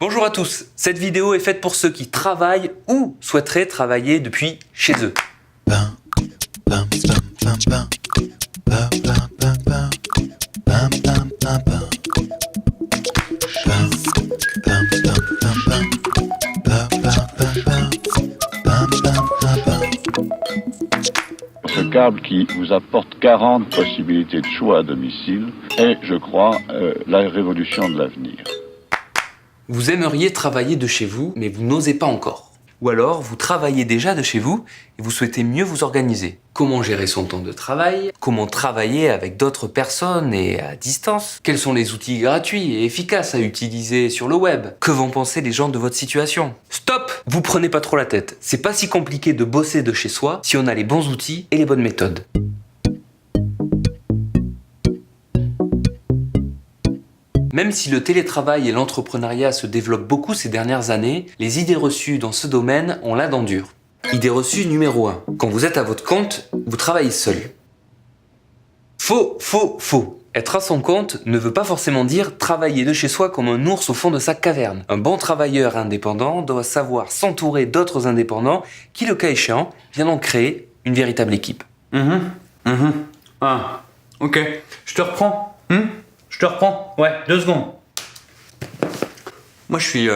Bonjour à tous, cette vidéo est faite pour ceux qui travaillent ou souhaiteraient travailler depuis chez eux. Ce câble qui vous apporte 40 possibilités de choix à domicile est, je crois, la révolution de l'avenir. Vous aimeriez travailler de chez vous, mais vous n'osez pas encore. Ou alors, vous travaillez déjà de chez vous et vous souhaitez mieux vous organiser. Comment gérer son temps de travail? Comment travailler avec d'autres personnes et à distance? Quels sont les outils gratuits et efficaces à utiliser sur le web? Que vont penser les gens de votre situation? Stop! Vous prenez pas trop la tête. C'est pas si compliqué de bosser de chez soi si on a les bons outils et les bonnes méthodes. Même si le télétravail et l'entrepreneuriat se développent beaucoup ces dernières années, les idées reçues dans ce domaine ont la dent dure. Idée reçue numéro 1. Quand vous êtes à votre compte, vous travaillez seul. Faux. Être à son compte ne veut pas forcément dire travailler de chez soi comme un ours au fond de sa caverne. Un bon travailleur indépendant doit savoir s'entourer d'autres indépendants qui, le cas échéant, viendront créer une véritable équipe. Ah, ok. Je te reprends. Je te reprends. Ouais, 2 secondes. Moi, je suis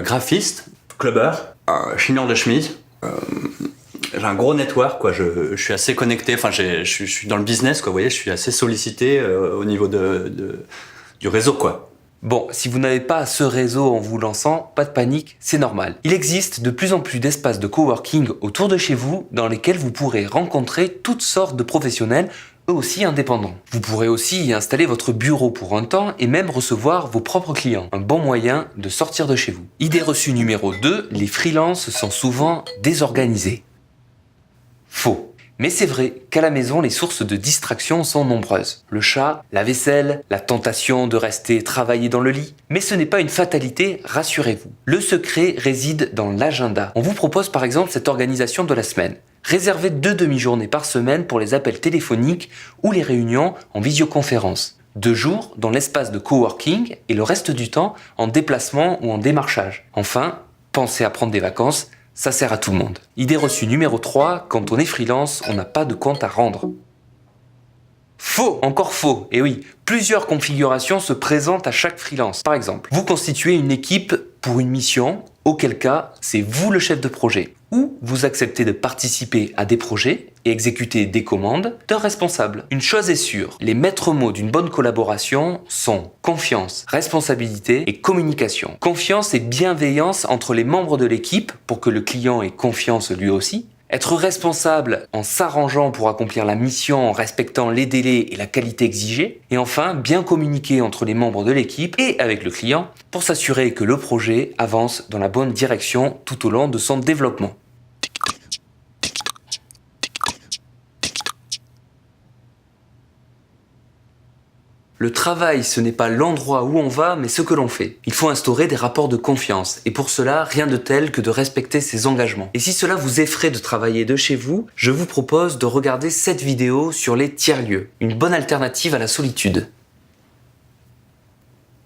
graphiste, clubber, chineur de chemise. J'ai un gros network, quoi. Je suis assez connecté. Enfin, je suis dans le business, quoi. Vous voyez, je suis assez sollicité au niveau du réseau, quoi. Bon, si vous n'avez pas ce réseau en vous lançant, pas de panique, c'est normal. Il existe de plus en plus d'espaces de coworking autour de chez vous dans lesquels vous pourrez rencontrer toutes sortes de professionnels, eux aussi indépendants. Vous pourrez aussi y installer votre bureau pour un temps et même recevoir vos propres clients. Un bon moyen de sortir de chez vous. Idée reçue numéro 2, les freelances sont souvent désorganisés. Faux. Mais c'est vrai qu'à la maison, les sources de distraction sont nombreuses. Le chat, la vaisselle, la tentation de rester travailler dans le lit. Mais ce n'est pas une fatalité, rassurez-vous. Le secret réside dans l'agenda. On vous propose par exemple cette organisation de la semaine. Réservez 2 demi-journées par semaine pour les appels téléphoniques ou les réunions en visioconférence. 2 jours dans l'espace de coworking et le reste du temps en déplacement ou en démarchage. Enfin, pensez à prendre des vacances. Ça sert à tout le monde. Idée reçue numéro 3, quand on est freelance, on n'a pas de compte à rendre. Faux, encore faux. Et oui, plusieurs configurations se présentent à chaque freelance. Par exemple, vous constituez une équipe pour une mission, auquel cas, c'est vous le chef de projet. Ou vous acceptez de participer à des projets et exécuter des commandes d'un responsable. Une chose est sûre, les maîtres mots d'une bonne collaboration sont confiance, responsabilité et communication. Confiance et bienveillance entre les membres de l'équipe pour que le client ait confiance lui aussi. Être responsable en s'arrangeant pour accomplir la mission en respectant les délais et la qualité exigée. Et enfin, bien communiquer entre les membres de l'équipe et avec le client pour s'assurer que le projet avance dans la bonne direction tout au long de son développement. Le travail, ce n'est pas l'endroit où on va, mais ce que l'on fait. Il faut instaurer des rapports de confiance. Et pour cela, rien de tel que de respecter ses engagements. Et si cela vous effraie de travailler de chez vous, je vous propose de regarder cette vidéo sur les tiers-lieux. Une bonne alternative à la solitude.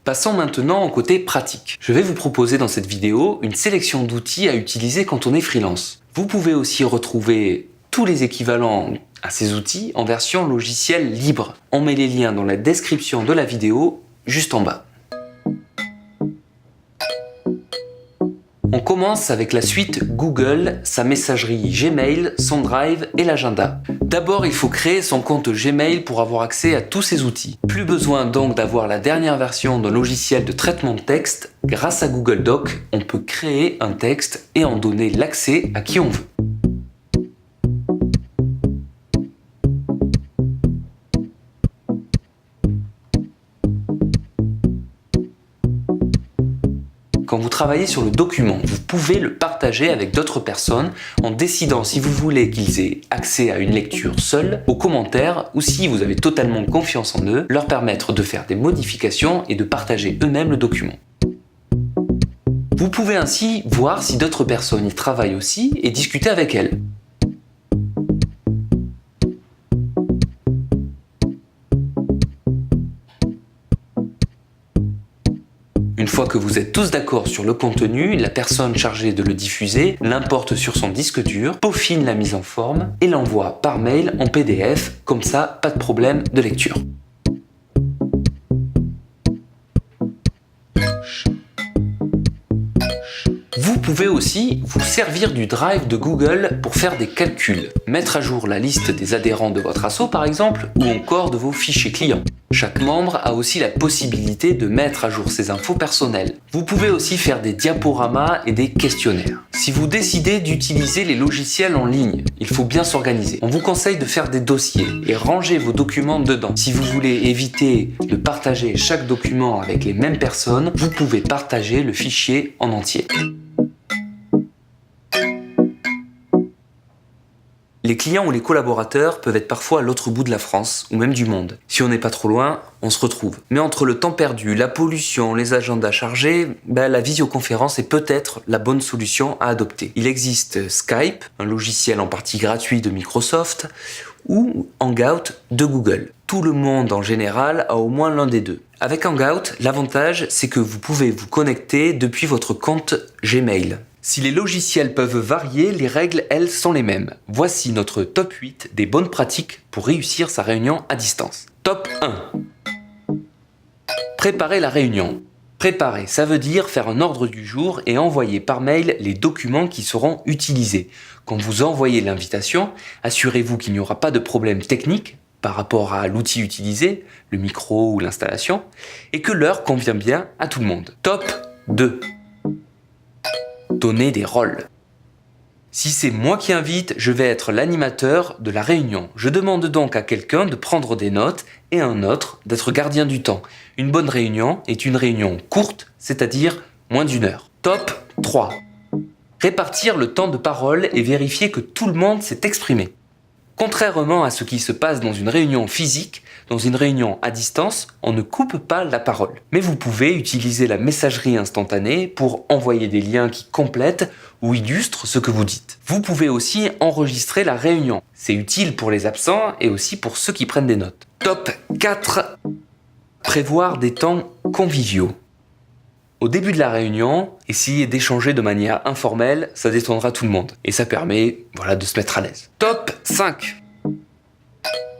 Passons maintenant au côté pratique. Je vais vous proposer dans cette vidéo une sélection d'outils à utiliser quand on est freelance. Vous pouvez aussi retrouver tous les équivalents à ces outils en version logiciel libre. On met les liens dans la description de la vidéo, juste en bas. On commence avec la suite Google, sa messagerie Gmail, son Drive et l'agenda. D'abord, il faut créer son compte Gmail pour avoir accès à tous ces outils. Plus besoin donc d'avoir la dernière version d'un logiciel de traitement de texte. Grâce à Google Docs, on peut créer un texte et en donner l'accès à qui on veut. Quand vous travaillez sur le document, vous pouvez le partager avec d'autres personnes en décidant si vous voulez qu'ils aient accès à une lecture seule, aux commentaires, ou si vous avez totalement confiance en eux, leur permettre de faire des modifications et de partager eux-mêmes le document. Vous pouvez ainsi voir si d'autres personnes y travaillent aussi et discuter avec elles. fois que vous êtes tous d'accord sur le contenu, la personne chargée de le diffuser l'importe sur son disque dur, peaufine la mise en forme et l'envoie par mail en PDF, comme ça, pas de problème de lecture. Vous pouvez aussi vous servir du Drive de Google pour faire des calculs, mettre à jour la liste des adhérents de votre asso par exemple, ou encore de vos fichiers clients. Chaque membre a aussi la possibilité de mettre à jour ses infos personnelles. Vous pouvez aussi faire des diaporamas et des questionnaires. Si vous décidez d'utiliser les logiciels en ligne, il faut bien s'organiser. On vous conseille de faire des dossiers et ranger vos documents dedans. Si vous voulez éviter de partager chaque document avec les mêmes personnes, vous pouvez partager le fichier en entier. Les clients ou les collaborateurs peuvent être parfois à l'autre bout de la France ou même du monde. Si on n'est pas trop loin, on se retrouve. Mais entre le temps perdu, la pollution, les agendas chargés, la visioconférence est peut-être la bonne solution à adopter. Il existe Skype, un logiciel en partie gratuit de Microsoft, ou Hangout de Google. Tout le monde en général a au moins l'un des deux. Avec Hangout, l'avantage c'est que vous pouvez vous connecter depuis votre compte Gmail. Si les logiciels peuvent varier, les règles, elles, sont les mêmes. Voici notre top 8 des bonnes pratiques pour réussir sa réunion à distance. Top 1. Préparer la réunion. Préparer, ça veut dire faire un ordre du jour et envoyer par mail les documents qui seront utilisés. Quand vous envoyez l'invitation, assurez-vous qu'il n'y aura pas de problème technique par rapport à l'outil utilisé, le micro ou l'installation, et que l'heure convient bien à tout le monde. Top 2. Donner des rôles. Si c'est moi qui invite, je vais être l'animateur de la réunion. Je demande donc à quelqu'un de prendre des notes et à un autre d'être gardien du temps. Une bonne réunion est une réunion courte, c'est-à-dire moins d'1 heure. Top 3. Répartir le temps de parole et vérifier que tout le monde s'est exprimé. Contrairement à ce qui se passe dans une réunion physique, dans une réunion à distance, on ne coupe pas la parole. Mais vous pouvez utiliser la messagerie instantanée pour envoyer des liens qui complètent ou illustrent ce que vous dites. Vous pouvez aussi enregistrer la réunion. C'est utile pour les absents et aussi pour ceux qui prennent des notes. Top 4. Prévoir des temps conviviaux. Au début de la réunion, essayez d'échanger de manière informelle, ça détendra tout le monde. Et ça permet, de se mettre à l'aise. Top 5.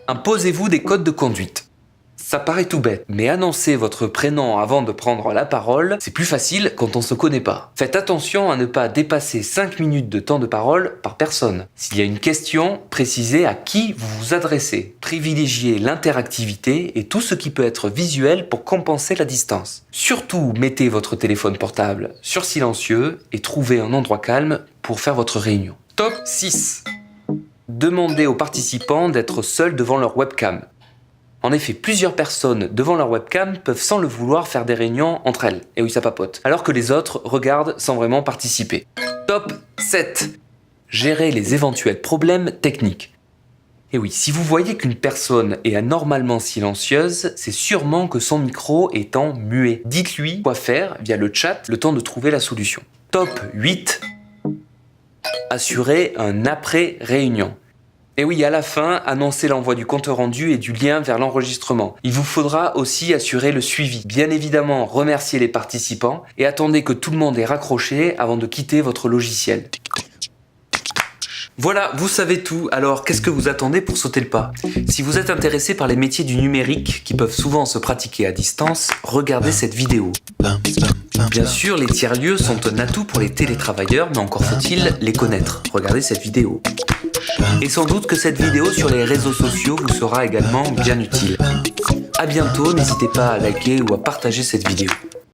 Imposez-vous des codes de conduite. Ça paraît tout bête, mais annoncer votre prénom avant de prendre la parole, c'est plus facile quand on se connaît pas. Faites attention à ne pas dépasser 5 minutes de temps de parole par personne. S'il y a une question, précisez à qui vous vous adressez. Privilégiez l'interactivité et tout ce qui peut être visuel pour compenser la distance. Surtout, mettez votre téléphone portable sur silencieux et trouvez un endroit calme pour faire votre réunion. Top 6. Demandez aux participants d'être seuls devant leur webcam. En effet, plusieurs personnes devant leur webcam peuvent sans le vouloir faire des réunions entre elles, et oui ça papote, alors que les autres regardent sans vraiment participer. Top 7. Gérer les éventuels problèmes techniques. Et oui, si vous voyez qu'une personne est anormalement silencieuse, c'est sûrement que son micro est en muet. Dites-lui quoi faire via le chat, le temps de trouver la solution. Top 8. Assurer un après-réunion. Et oui, à la fin, annoncez l'envoi du compte rendu et du lien vers l'enregistrement. Il vous faudra aussi assurer le suivi. Bien évidemment, remerciez les participants et attendez que tout le monde ait raccroché avant de quitter votre logiciel. Voilà, vous savez tout, alors qu'est-ce que vous attendez pour sauter le pas? Si vous êtes intéressé par les métiers du numérique qui peuvent souvent se pratiquer à distance, regardez cette vidéo. Bien sûr, les tiers-lieux sont un atout pour les télétravailleurs, mais encore faut-il les connaître. Regardez cette vidéo. Et sans doute que cette vidéo sur les réseaux sociaux vous sera également bien utile. À bientôt, n'hésitez pas à liker ou à partager cette vidéo.